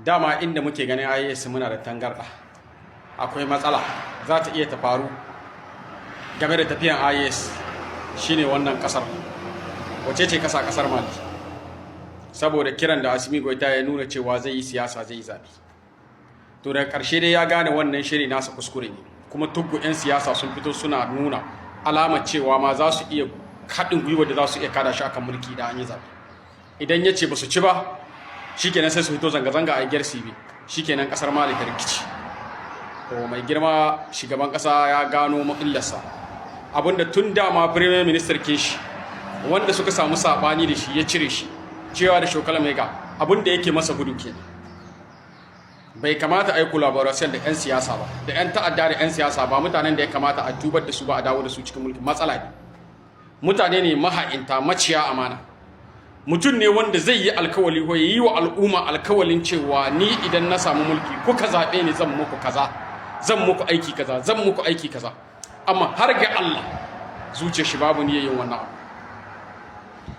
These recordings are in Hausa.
dama inda muke ganin IAS muna da tangarda akwai matsala za ta iya ta faru game da tafiyan IAS shine wannan kasar wace ce kasar Mali, saboda kiran da Assimi Goita ya nuna cewa zai yi siyasa zai yi zabi. To daga karshe dai ya gane wannan shiri nasa kuskure ne, kuma tuggu 'yan siyasa sun fito suna nuna alamar cewa ma za su iya haɗin gwiwa da za su iya kada shi akan mulki da an yi zabi. Idan ya ce ba su ci ba shikenan sai su fito zanga-zanga a igiyar CB, shikenan kasar Mali ta rikici. To mai girma shugaban kasa ya gano maƙillarsa, abinda tun dama Premier Minister Keshi wanda suka samu sabani da shi ya cire shi cewa da Shokala Mega abinda yake masa gudu kenan. Bai kamata a yi collaboration da 'yan siyasa ba, da 'yan ta'adda da 'yan siyasa ba mutanen da ya kamata a tubar da su ba a dawo da su cikin mulki. Matsala ne, mutane ne maha'inta maciya amana. Mutum ne wanda zai yi alkawali ko yi wa al'umma alkawalin cewa ni idan na samu mulki kuka zaɓe ni zan muku kaza, zan muku aiki kaza, zan muku aiki kaza, amma har ga Allah zuciyar shi babu niyyar yin wannan abu.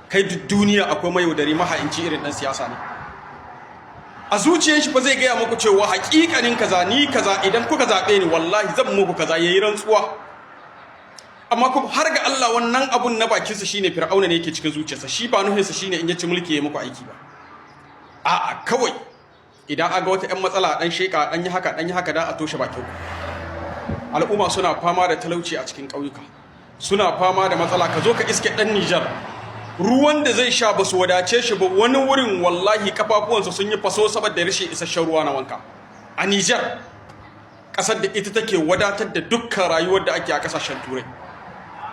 Kai duk duniya akwai mai yaudari maha'inci irin ɗan siyasa ne. A zuciyar shi fa zai gaya muku cewa haƙiƙanin kaza ni kaza idan kuka zaɓe ni wallahi zan muku kaza, yayi rantsuwa. Amma kuma har ga Allah wannan abun na bakinsa shine Fir'auna ne yake cikin zuciyarsa, shi ba nuhinsa shine in ya ci mulki ya muku aiki ba. A'a kawai idan aga wata 'yan matsala dan sheka dan yi haka dan a toshe bakin ku. Al'umma suna fama da talauci a cikin ƙauyuka, suna fama da matsala. Ka zo ka iske dan Nijar ruwan da zai sha ba su wadace shi ba, wani wurin wallahi kafafuwansa sun yi faso saboda rashin isasshen ruwa na wanka. A Nijar ƙasar da ita take wadatar da dukkan rayuwar da ake a ƙasashen Turai,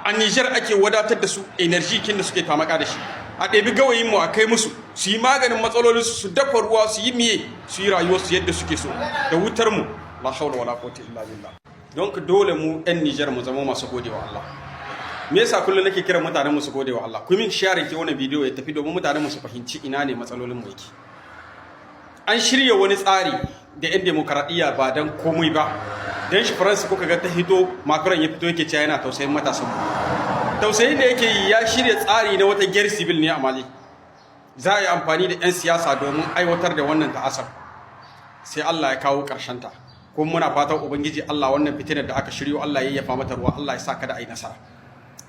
a Nijar ake wadatar da su energy kin da suke tamaka da shi. A ɗebi gawayin mu a kai musu su yi maganin matsalolinsu, su dafa ruwa, su yi miye, su yi rayuwarsu yadda suke so da wutar mu. La haula wala quwwata illa billah. Don ka dole mu 'yan Nijar mu zama masu godewa Allah. Me yasa kullum nake kiran mutanen mu su godewa Allah? Ku min share ke wannan bidiyo ya tafi domin mutanen mu su fahimci ina ne matsalolin mu yake. An shirya wani tsari da 'yan demokaradiyya ba dan komai ba. Dan shi Faransa kuka ga ta hito, Macron ya fito yake cewa yana tausayin matasan mu. Tausayin da yake yi ya shirya tsari na wata guerre civil ne a Mali. Za a yi amfani da 'yan siyasa domin aiwatar da wannan ta'asar. Sai Allah ya kawo ƙarshen ta. Kuma muna fatan Ubangiji Allah wannan fitinar da aka shiryo Allah ya yafa mata ruwa, Allah ya sa kada a yi nasara.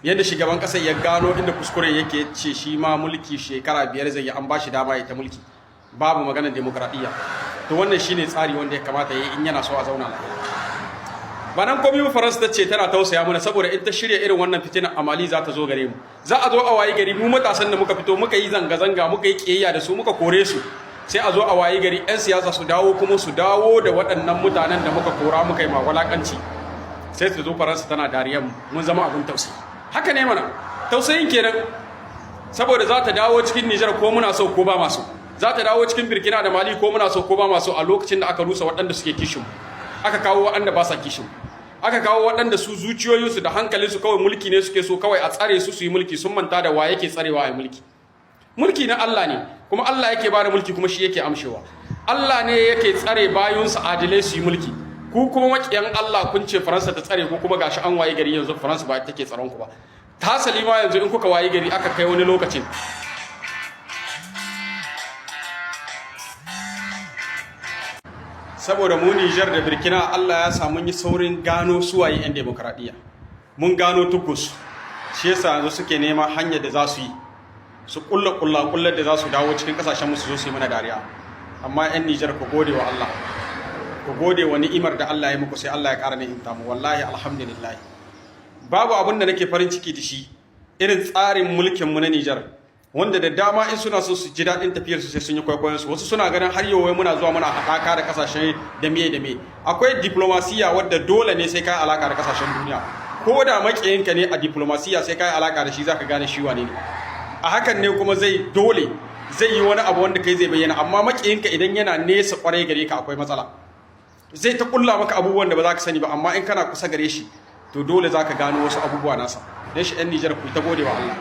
Yadda shugaban ƙasar ya gano inda kuskure yake ce shi ma mulki shekara 5 zai yi, an ba shi dama ya ta mulki. Babu maganar demokradiyya. To wannan shine tsari wanda ya kamata ya yi in yana so a zauna lafiya. Ba nan komai Faransa ta ce tana tausaya mana saboda in ta shirya irin wannan fitina a Mali za ta zo gare mu. Za a zo a wayi gari mu matasan da muka fito muka yi zanga-zanga muka yi kiyayya da su muka kore su. Sai a zo a wayi gari 'yan siyasa su dawo kuma su dawo da waɗannan mutanen da muka kora muka yi mawalakanci. Sai su zo Faransa tana dariyar mu, mun zama abun tausayi. Haka ne mana, tausayin kenan. Saboda za ta dawo cikin Nijar ko muna so ko ba masu. Za ta dawo cikin Burkina da Mali ko muna so ko ba masu a lokacin da aka rusa waɗanda suke kishin mu. Aka kawo waɗanda ba sa kishin mu. Aka kawo waɗanda su zuciyoyinsu da hankalinsu kawai mulki ne suke so, kawai a tsare su yi mulki, sun manta da wa yake tsarewa a mulki. Mulki na Allah ne, kuma Allah yake bada mulki kuma shi yake amshewa. Allah ne yake tsare bayunsa adilai su yi mulki. Ku kuma makiyan Allah kun ce Faransa ta tsare ku, kuma gashi an waye gari yanzu Faransa ba take tsaron ku ba. Ta salima yanzu in kuka waye gari aka kai wani lokacin saboda mu Nijar da Burkina Allah ya samu yi saurin gano suwaye 'yan demokradiyya. Mun gano tukus, shi yasa yanzu suke nema hanyar da za su yi su kullar da za su dawo cikin kasashen musu zo su yi mana dariya. Amma 'yan Nijar ku gode wa Allah, ku gode wa ni'imar da Allah ya muku, sai Allah ya ƙara ni'imta mu. Wallahi alhamdulillah, babu abin da nake farin ciki da shi irin tsarin mulkin mu na Nijar, wanda da dama in suna so su ji daɗin tafiyar su sai sun yi kwaikwayon su. Wasu suna ganin har yau wai muna zuwa muna haɗaka da kasashe da me. Akwai diplomasiya wadda dole ne sai kai alaka da kasashen duniya. Ko da makiyinka ne a diplomasiya sai kai alaka da shi zaka gane shi wane ne. A hakan ne kuma zai yi wani abu wanda kai zai bayyana, amma makiyinka idan yana nesa kwarai gare ka akwai matsala. Zai ta kulla maka abubuwan da ba za ka sani ba, amma in kana kusa gare shi to dole za ka gano wasu abubuwa nasa. Dan shi 'yan Nijar ku ta gode wa Allah.